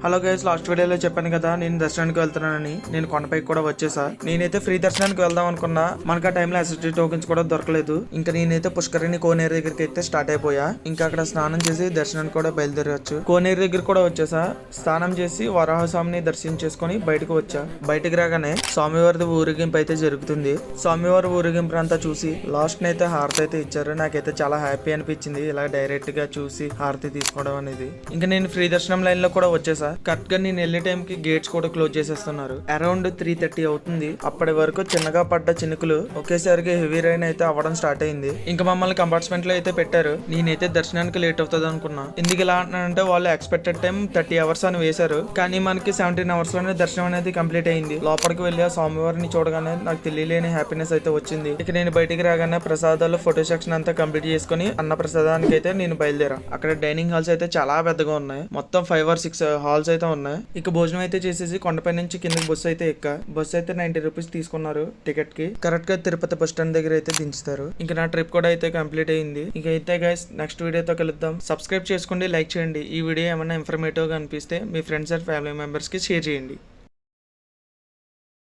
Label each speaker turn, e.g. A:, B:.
A: Hello guys, last వీడియోలో చెప్పాను కదా నేను దర్శనానికి వెళ్తున్నానని. నేను కొండపైకి కూడా వచ్చేసా. నేనైతే ఫ్రీ దర్శనానికి వెళ్దాం అనుకున్నా. మనకు ఆ టైంలో ఎస్ఎస్టీ టోకెన్స్ కూడా దొరకలేదు. ఇంకా నేనైతే పుష్కరిణి కోనేరు దగ్గరికి అయితే స్టార్ట్ అయిపోయా. ఇంకా అక్కడ స్నానం చేసి దర్శనానికి కూడా బయలుదేరవచ్చు. కోనేరు దగ్గర కూడా వచ్చేసా. స్నానం చేసి వరాహస్వామిని దర్శించేసుకొని బయటకు వచ్చా. బయటకు రాగానే స్వామివారి ఊరేగింపు అయితే జరుగుతుంది. స్వామివారి ఊరేగింపు అంతా చూసి లాస్ట్ నైతే హారతి అయితే ఇచ్చారు. నాకైతే చాలా హ్యాపీ అనిపించింది ఇలా డైరెక్ట్ గా చూసి హారతి తీసుకోవడం అనేది. ఇంకా నేను ఫ్రీ దర్శనం లైన్ లో కూడా వచ్చేసా. కరెక్ట్ గా నేను వెళ్లే టైం కి గేట్స్ కూడా క్లోజ్ చేసేస్తున్నారు. అరౌండ్ 3:30 అవుతుంది. అప్పటి వరకు చిన్నగా పడ్డ చినుకులు ఒకేసారిగా హెవీ రైన్ అయితే అవ్వడం స్టార్ట్ అయింది. ఇంకా మమ్మల్ని కంపార్ట్మెంట్ లో అయితే పెట్టారు. నేనైతే దర్శనానికి లేట్ అవుతుంది అనుకున్నా. ఎందుకు ఇలా అంటున్నానంటే వాళ్ళు ఎక్స్పెక్టెడ్ టైం 30 అవర్స్ అని వేశారు. కానీ మనకి 17 అవర్స్ లోనే దర్శనం అనేది కంప్లీట్ అయింది. లోపలికి వెళ్ళి ఆ స్వామివారిని చూడగానే నాకు తెలియలేని హ్యాపీనెస్ అయితే వచ్చింది. ఇక నేను బయటికి రాగానే ప్రసాదాలు ఫోటో సెక్షన్ అంతా కంప్లీట్ చేసుకుని అన్న ప్రసాదానికి అయితే నేను బయలుదేరా. అక్కడ డైనింగ్ హాల్స్ అయితే చాలా పెద్దగా ఉన్నాయి. మొత్తం 5 or 6 హాల్స్ అయితే ఉన్నాయి. ఇక భోజనం అయితే చేసేసి కొండపై నుంచి కిందకి బస్సు అయితే ఎక్కా. బస్సు అయితే 90 రూపీస్ తీసుకున్నారు టికెట్ కి. కరెక్ట్ గా తిరుపతి బస్ స్టాండ్ దగ్గర అయితే దించుతారు. ఇంకా నా ట్రిప్ కూడా అయితే కంప్లీట్ అయింది. ఇక అయితే గైస్ నెక్స్ట్ వీడియోతో కలుద్దాం. సబ్స్క్రైబ్ చేసుకోండి, లైక్ చేయండి. ఈ వీడియో ఏమైనా ఇన్ఫర్మేటివ్ గా అనిపిస్తే మీ ఫ్రెండ్స్ అండ్ ఫ్యామిలీ మెంబర్స్ కి షేర్ చేయండి.